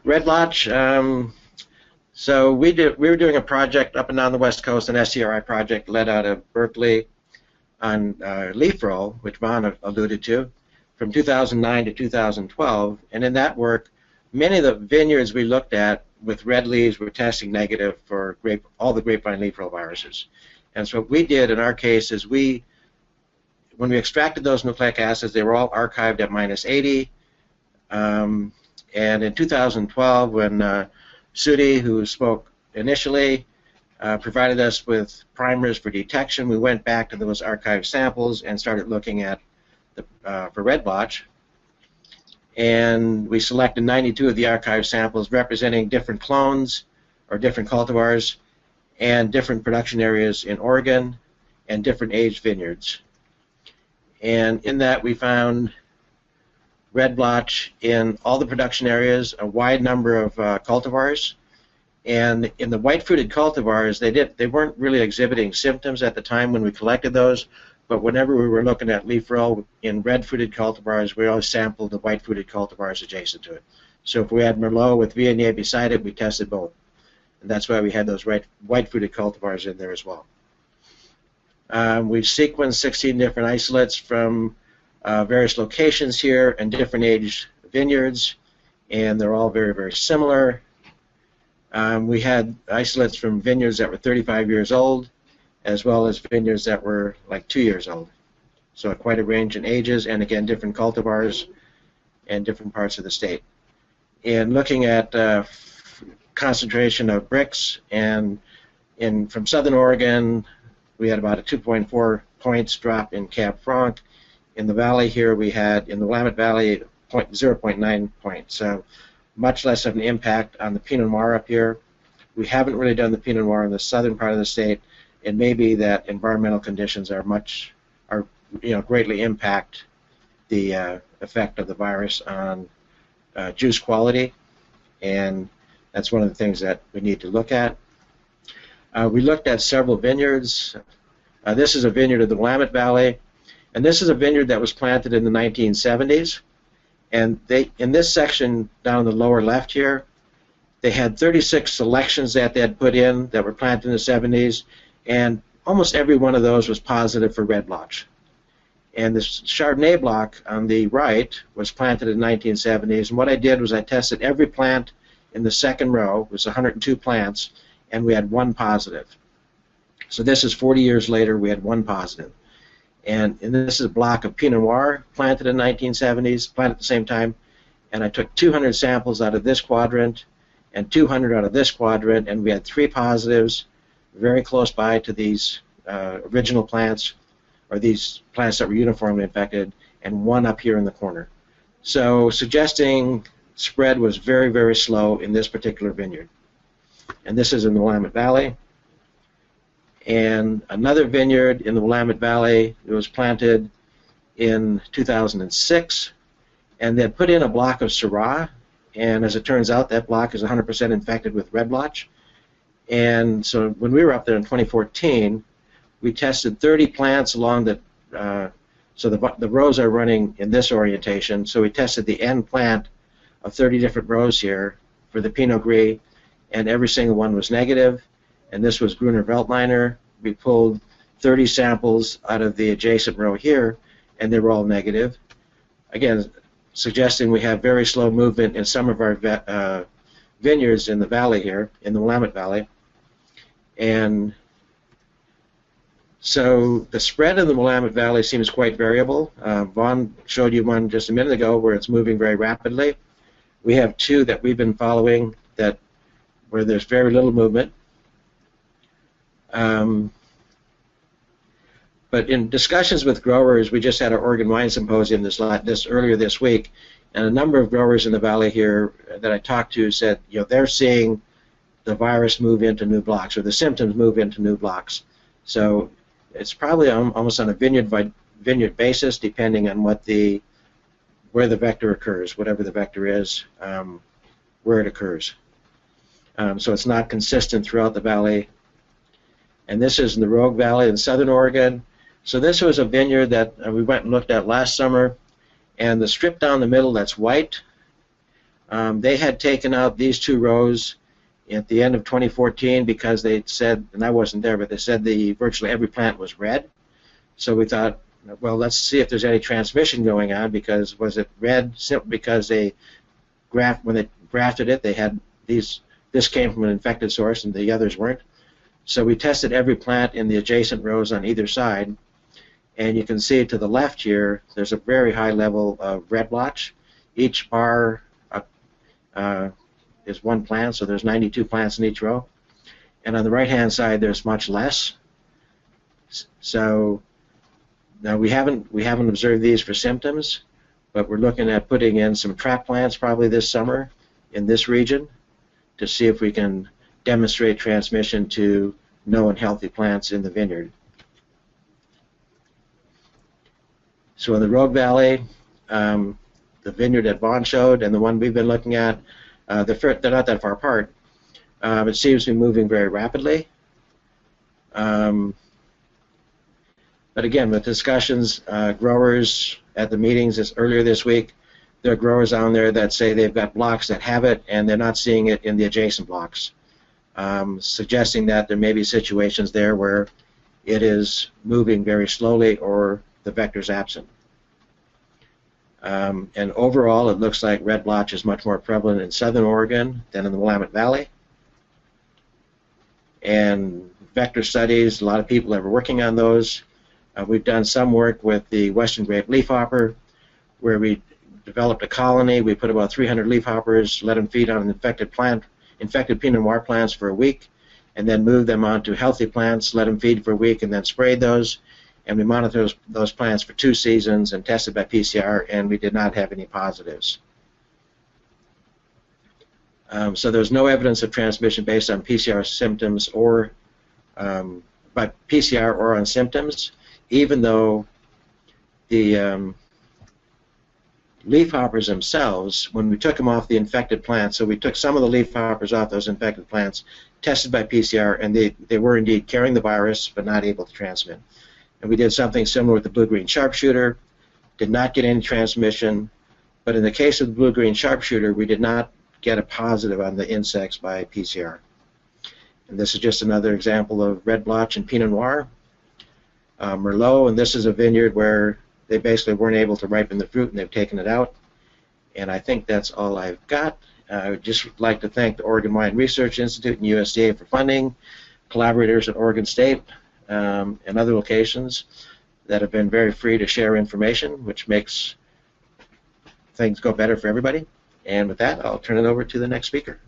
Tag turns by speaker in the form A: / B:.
A: Red blotch. So we were doing a project up and down the West Coast, an SCRI project led out of Berkeley on leaf roll, which Vaughn alluded to, from 2009 to 2012. And in that work, many of the vineyards we looked at with red leaves were testing negative for all the grapevine leaf roll viruses. And so what we did in our case is when we extracted those nucleic acids, they were all archived at -80. And in 2012, when Sudi, who spoke initially, provided us with primers for detection, we went back to those archived samples and started looking at for red blotch. And we selected 92 of the archived samples representing different clones or different cultivars and different production areas in Oregon and different aged vineyards. And in that we found red blotch in all the production areas, a wide number of cultivars. And in the white-fruited cultivars, they weren't really exhibiting symptoms at the time when we collected those, but whenever we were looking at leaf roll in red-fruited cultivars, we always sampled the white-fruited cultivars adjacent to it. So if we had Merlot with Viognier beside it, we tested both. And that's why we had those white-fruited cultivars in there as well. We've sequenced 16 different isolates from various locations here and different aged vineyards, and they're all very, very similar. We had isolates from vineyards that were 35 years old, as well as vineyards that were like 2 years old. So quite a range in ages, and again, different cultivars and different parts of the state. And looking at concentration of bricks, and from southern Oregon, we had about a 2.4 points drop in Cab Franc. In the valley here, we had, in the Willamette Valley, 0.9 points. So much less of an impact on the Pinot Noir up here. We haven't really done the Pinot Noir in the southern part of the state. It may be that environmental conditions greatly impact the effect of the virus on juice quality, and that's one of the things that we need to look at. We looked at several vineyards. This is a vineyard of the Willamette Valley, and this is a vineyard that was planted in the 1970s. And in this section down in the lower left here, they had 36 selections that they had put in that were planted in the 70s, and almost every one of those was positive for red blotch. And this Chardonnay block on the right was planted in the 1970s, and what I did was I tested every plant in the second row. It was 102 plants, and we had one positive. So this is 40 years later, we had one positive. And this is a block of Pinot Noir planted in the 1970s, planted at the same time, and I took 200 samples out of this quadrant and 200 out of this quadrant, and we had 3 positives very close by to these original plants, or these plants that were uniformly infected, and 1 up here in the corner. So suggesting spread was very, very slow in this particular vineyard. And this is in the Willamette Valley. And another vineyard in the Willamette Valley, it was planted in 2006, and they had put in a block of Syrah, and as it turns out, that block is 100% infected with red blotch. And so when we were up there in 2014, we tested 30 plants along the, so the rows are running in this orientation, so we tested the end plant of 30 different rows here for the Pinot Gris, and every single one was negative. And this was Gruner Veltliner. We pulled 30 samples out of the adjacent row here, and they were all negative. Again, suggesting we have very slow movement in some of our vineyards in the valley here, in the Willamette Valley. And so the spread in the Willamette Valley seems quite variable. Vaughn showed you one just a minute ago where it's moving very rapidly. We have 2 that we've been following where there's very little movement. But in discussions with growers, we just had our Oregon Wine Symposium earlier this week, and a number of growers in the valley here that I talked to said, they're seeing the virus move into new blocks, or the symptoms move into new blocks. So it's probably almost on a vineyard by vineyard basis, depending on where the vector occurs, whatever the vector is, where it occurs. So it's not consistent throughout the valley. And this is in the Rogue Valley in southern Oregon. So this was a vineyard that we went and looked at last summer, and the strip down the middle that's white They had taken out these 2 rows at the end of 2014 because they said, and I wasn't there, but they said virtually every plant was red. So we thought, well, let's see if there's any transmission going on, because was it red simply because when they grafted it, they had this came from an infected source and the others weren't. So we tested every plant in the adjacent rows on either side, and you can see to the left here, there's a very high level of red blotch. Each bar is 1 plant, so there's 92 plants in each row. And on the right-hand side, there's much less. So now we haven't observed these for symptoms, but we're looking at putting in some trap plants probably this summer in this region to see if we can demonstrate transmission to known healthy plants in the vineyard. So in the Rogue Valley, the vineyard that Vaughn showed and the one we've been looking at, they're not that far apart. It seems to be moving very rapidly. But again, with discussions, growers at the meetings earlier this week, there are growers down there that say they've got blocks that have it and they're not seeing it in the adjacent blocks, suggesting that there may be situations there where it is moving very slowly or the vector's absent. And overall, it looks like red blotch is much more prevalent in southern Oregon than in the Willamette Valley. And vector studies, a lot of people are working on those. We've done some work with the western grape leafhopper, where we developed a colony. We put about 300 leafhoppers, let them feed on an infected Pinot Noir plants for a week, and then moved them onto healthy plants, let them feed for a week, and then sprayed those. And we monitored those plants for 2 seasons and tested by PCR, and we did not have any positives. So there's no evidence of transmission based on PCR symptoms but PCR or on symptoms, even though the leafhoppers themselves, when we took them off the infected plants, so we took some of the leafhoppers off those infected plants, tested by PCR, and they were indeed carrying the virus but not able to transmit. And we did something similar with the blue-green sharpshooter, did not get any transmission, but in the case of the blue-green sharpshooter, we did not get a positive on the insects by PCR. And this is just another example of red blotch and Pinot Noir. Merlot, and this is a vineyard where they basically weren't able to ripen the fruit and they've taken it out. And I think that's all I've got. I would just like to thank the Oregon Wine Research Institute and USDA for funding, collaborators at Oregon State and other locations that have been very free to share information, which makes things go better for everybody. And with that, I'll turn it over to the next speaker.